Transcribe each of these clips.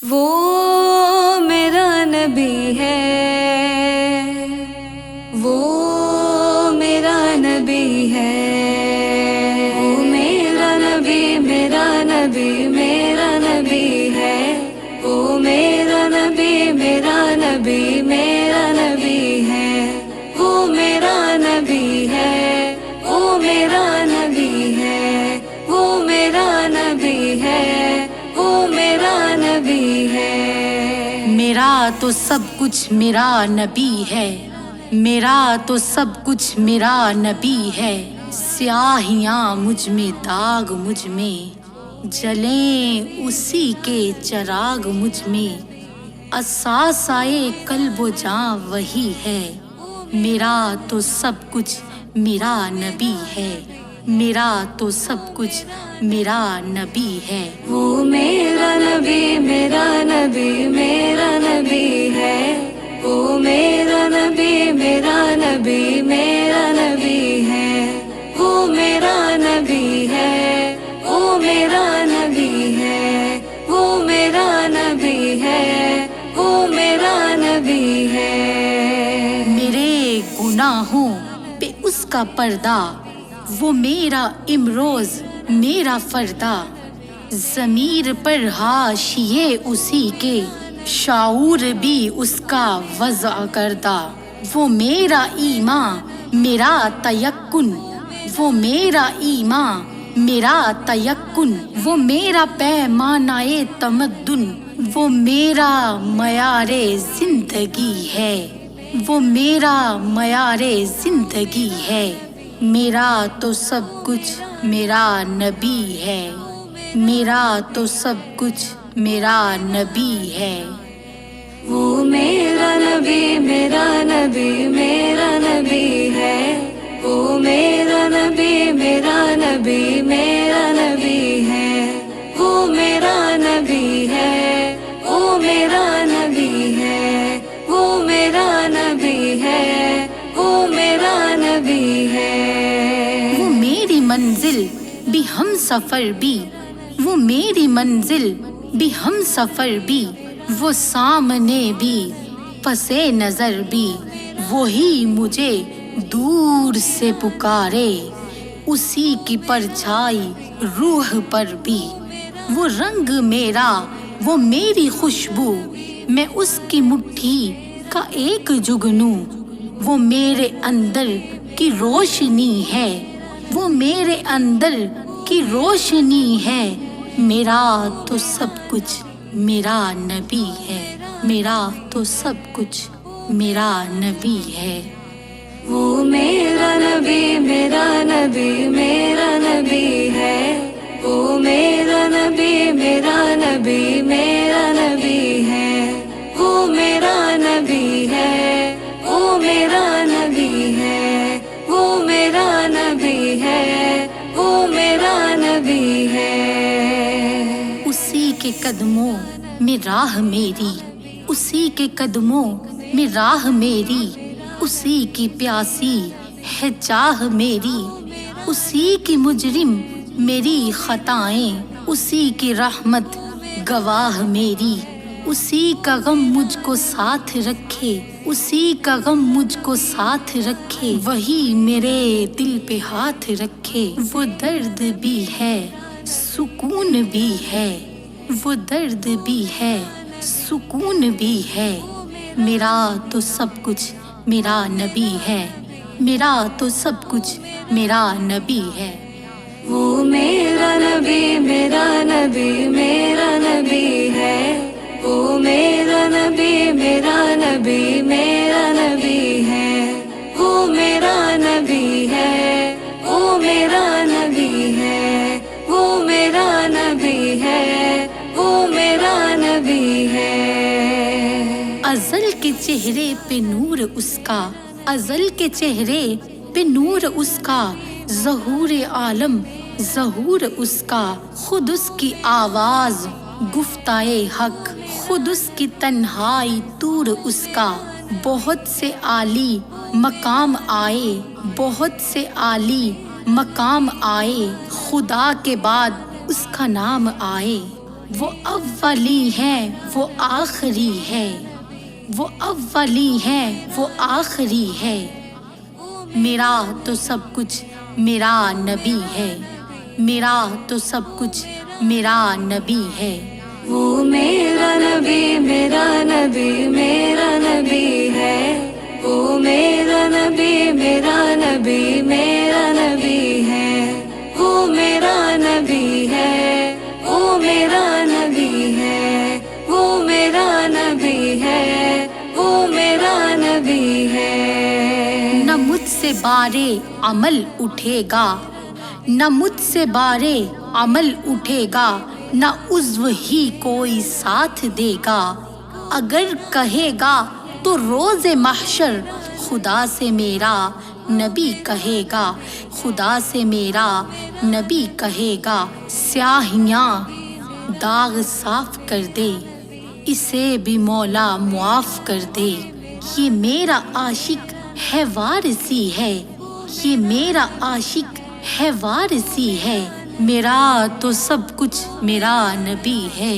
وہ میرا نبی ہے، وہ میرا نبی ہے، وہ میرا نبی، میرا نبی، میرا نبی ہے، وہ میرا نبی، میرا نبی، میرا نبی ہے، وہ میرا نبی ہے، وہ میرا نبی ہے، وہ میرا نبی ہے، وہ میرا نبی ہے۔ میرا تو سب کچھ میرا نبی ہے، میرا تو سب کچھ میرا نبی ہے۔ سیاہیاں مجھ میں، داغ مجھ میں، جلیں اسی کے چراغ مجھ میں۔ اساسائے قلب و جاں وہی ہے، میرا تو سب کچھ میرا نبی ہے، میرا تو سب کچھ میرا نبی ہے۔ وہ میرا نبی، میرا نبی، میرا نبی ہے، وہ میرا نبی، میرا نبی، میرا نبی ہے، وہ میرا نبی ہے، وہ میرا نبی ہے، وہ میرا نبی ہے، وہ میرا نبی ہے۔ میرے گناہوں پہ اس کا پردہ، وہ میرا امروز میرا فردا۔ ضمیر پر حاشیے اسی کے، شعور بھی اس کا وضع کردہ۔ وہ میرا ایمان میرا تیقن، وہ میرا ایمان میرا تیقن، وہ میرا پیمانۂ تمدن، وہ میرا معیار زندگی ہے، وہ میرا معیار زندگی ہے۔ میرا تو سب کچھ میرا نبی ہے، میرا تو سب کچھ میرا نبی ہے۔ وہ میرا نبی، میرا نبی، میرا نبی ہے، وہ میرا نبی، میرا نبی، میرا نبی ہے، وہ میرا نبی ہے، وہ میرا نبی ہے، وہ میرا نبی ہے، وہ میرا نبی ہے۔ وہ میری منزل بھی ہم سفر بھی، وہ میری منزل بھی ہم سفر بھی، وہ سامنے بھی پس نظر بھی، وہی مجھے دور سے پکارے، اسی کی پرچھائی روح پر بھی۔ وہ رنگ میرا، وہ میری خوشبو، میں اس کی مٹھی کا ایک جگنو۔ وہ میرے اندر کی روشنی ہے، وہ میرے اندر کی روشنی ہے۔ میرا تو سب کچھ میرا نبی ہے، میرا تو سب کچھ میرا نبی ہے۔ وہ میرا نبی، میرا نبی، میرا نبی ہے، وہ میرا نبی، میرا نبی، میرا نبی ہے، وہ میرا نبی ہے، وہ میرا نبی ہے، وہ میرا نبی ہے، وہ میرا نبی ہے۔ اسی کے قدموں میں راہ میری، اسی کے قدموں میں راہ میری، اسی کی پیاسی ہے چاہ میری، اسی کی مجرم میری خطائیں، اسی کی رحمت گواہ میری۔ اسی کا غم مجھ کو ساتھ رکھے، اسی کا غم مجھ کو ساتھ رکھے، وہی میرے دل پہ ہاتھ رکھے۔ وہ درد بھی ہے، سکون بھی ہے، وہ درد بھی ہے، سکون بھی ہے۔ میرا تو سب کچھ میرا نبی ہے، میرا تو سب کچھ میرا نبی ہے۔ وہ میرا نبی، میرا نبی، میرا نبی ہے، وہ میرا نبی، میرا نبی، میرا نبی ہے، وہ میرا نبی ہے، وہ میرا نبی ہے، وہ میرا نبی ہے، وہ میرا نبی ہے۔ ازل کے چہرے پہ نور اس کا، ازل کے چہرے پہ نور اس کا، ظہور عالم ظہور اس کا، خود اس کی آواز گفتائے حق، خود اس کی تنہائی طور اس کا۔ بہت سے عالی مقام آئے، بہت سے عالی مقام آئے، خدا کے بعد اس کا نام آئے۔ وہ اولی ہے وہ آخری ہے، وہ اولی ہے وہ آخری ہے، میرا تو سب کچھ میرا نبی ہے، میرا تو سب کچھ میرا نبی ہے۔ وہ میرا نبی میرا نبی میرا نبی ہے، وہ میرا نبی میرا نبی میرا نبی ہے، وہ میرا نبی ہے، وہ میرا نبی ہے، وہ میرا نبی ہے، وہ میرا نبی ہے۔ نہ مجھ سے بارے عمل اٹھے گا، نہ مجھ سے بارے عمل اٹھے گا، نہ عضو ہی کوئی ساتھ دے گا، اگر کہے گا تو روز محشر خدا سے میرا نبی کہے گا، خدا سے میرا نبی کہے گا، سیاہیاں داغ صاف کر دے، اسے بھی مولا معاف کر دے، یہ میرا عاشق ہے وارثی ہے، یہ میرا عاشق ہے وارثی ہے، میرا تو سب کچھ میرا نبی ہے،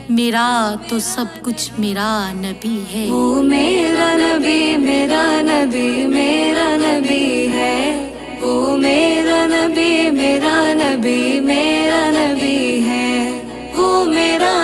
میرا تو سب کچھ میرا نبی ہے۔ وہ میرا نبی میرا نبی میرا نبی ہے، وہ میرا نبی میرا نبی میرا نبی ہے، وہ میرا